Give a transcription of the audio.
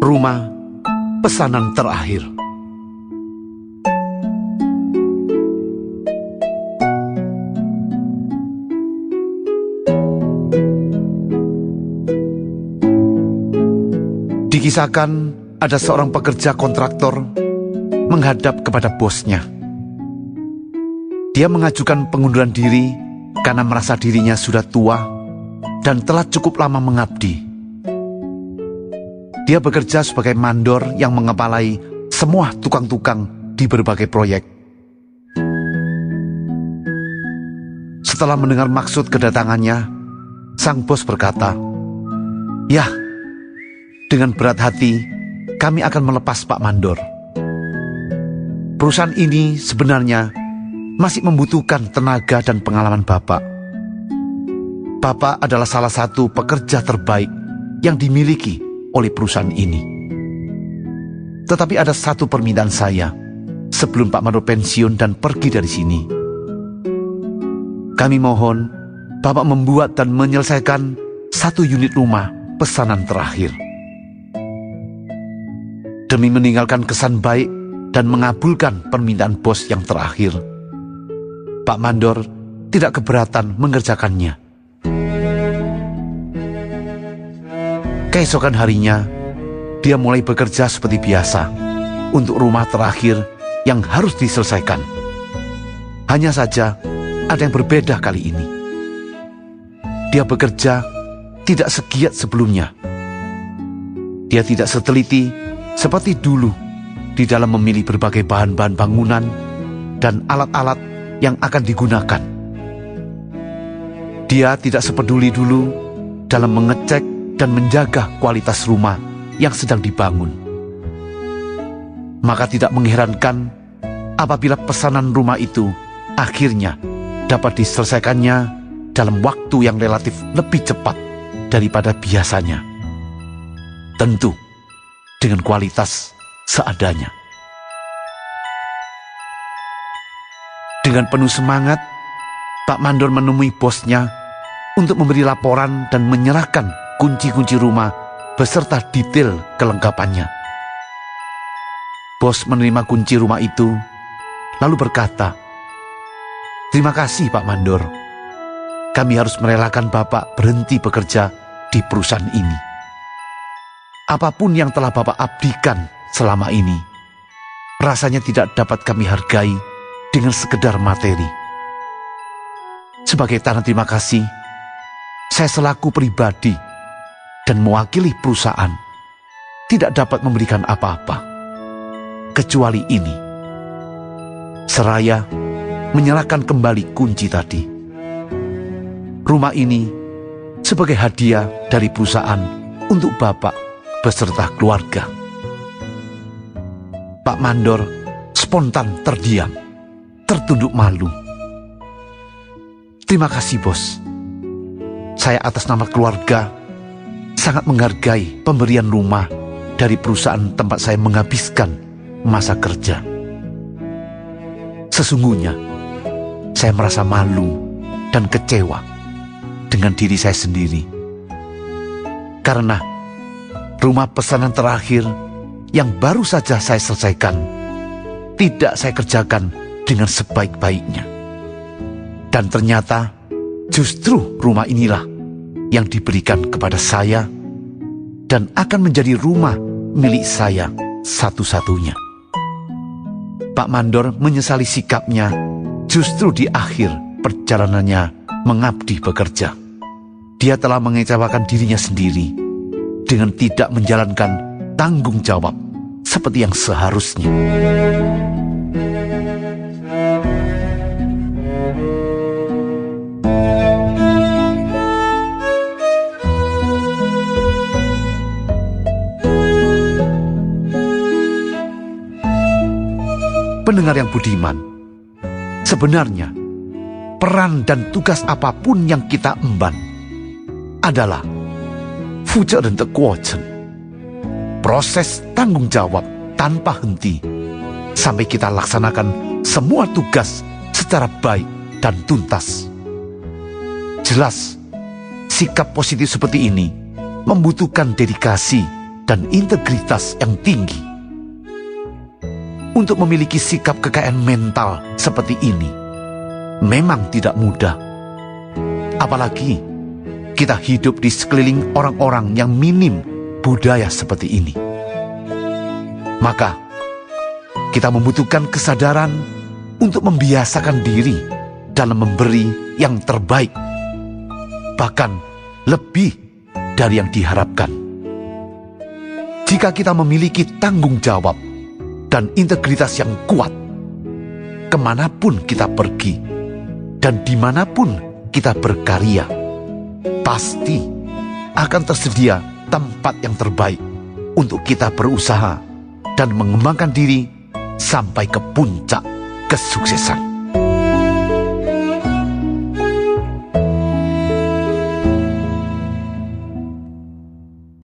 Rumah pesanan terakhir. Dikisahkan ada seorang pekerja kontraktor menghadap kepada bosnya. Dia mengajukan pengunduran diri karena merasa dirinya sudah tua dan telah cukup lama mengabdi. Dia bekerja sebagai mandor yang mengepalai semua tukang-tukang di berbagai proyek. Setelah mendengar maksud kedatangannya, sang bos berkata, "Ya, dengan berat hati kami akan melepas Pak Mandor. Perusahaan ini sebenarnya masih membutuhkan tenaga dan pengalaman Bapak. Bapak adalah salah satu pekerja terbaik yang dimiliki oleh perusahaan ini. Tetapi ada satu permintaan saya sebelum Pak Mandor pensiun dan pergi dari sini. Kami mohon Bapak membuat dan menyelesaikan satu unit rumah pesanan terakhir. Demi meninggalkan kesan baik dan mengabulkan permintaan bos yang terakhir, Pak Mandor tidak keberatan mengerjakannya." Keesokan harinya, dia mulai bekerja seperti biasa untuk rumah terakhir yang harus diselesaikan. Hanya saja, ada yang berbeda kali ini. Dia bekerja tidak segiat sebelumnya. Dia tidak seteliti seperti dulu di dalam memilih berbagai bahan-bahan bangunan dan alat-alat yang akan digunakan. Dia tidak sepeduli dulu dalam mengecek dan menjaga kualitas rumah yang sedang dibangun. Maka tidak mengherankan apabila pesanan rumah itu akhirnya dapat diselesaikannya dalam waktu yang relatif lebih cepat daripada biasanya. Tentu dengan kualitas seadanya. Dengan penuh semangat, Pak Mandor menemui bosnya untuk memberi laporan dan menyerahkan kunci-kunci rumah beserta detail kelengkapannya. Bos menerima kunci rumah itu, lalu berkata, "Terima kasih Pak Mandor. Kami harus merelakan Bapak berhenti bekerja di perusahaan ini. Apapun yang telah Bapak abdikan selama ini, rasanya tidak dapat kami hargai dengan sekedar materi. Sebagai tanda terima kasih, saya selaku pribadi dan mewakili perusahaan tidak dapat memberikan apa-apa kecuali ini." Seraya menyerahkan kembali kunci tadi. Rumah ini sebagai hadiah dari perusahaan untuk Bapak beserta keluarga. Pak Mandor spontan terdiam, tertunduk malu. "Terima kasih bos. Saya atas nama keluarga sangat menghargai pemberian rumah dari perusahaan tempat saya menghabiskan masa kerja. Sesungguhnya, saya merasa malu dan kecewa dengan diri saya sendiri. Karena rumah pesanan terakhir yang baru saja saya selesaikan, tidak saya kerjakan dengan sebaik-baiknya. Dan ternyata, justru rumah inilah yang diberikan kepada saya dan akan menjadi rumah milik saya satu-satunya." Pak Mandor menyesali sikapnya justru di akhir perjalanannya mengabdi bekerja. Dia telah mengecewakan dirinya sendiri dengan tidak menjalankan tanggung jawab seperti yang seharusnya. Pendengar yang budiman, sebenarnya peran dan tugas apapun yang kita emban adalah proses tanggung jawab tanpa henti sampai kita laksanakan semua tugas secara baik dan tuntas. Jelas, sikap positif seperti ini membutuhkan dedikasi dan integritas yang tinggi. Untuk memiliki sikap kekayaan mental seperti ini memang tidak mudah. Apalagi kita hidup di sekeliling orang-orang yang minim budaya seperti ini. Maka kita membutuhkan kesadaran untuk membiasakan diri dalam memberi yang terbaik, bahkan lebih dari yang diharapkan. Jika kita memiliki tanggung jawab dan integritas yang kuat, kemanapun kita pergi dan dimanapun kita berkarya, pasti akan tersedia tempat yang terbaik untuk kita berusaha dan mengembangkan diri sampai ke puncak kesuksesan.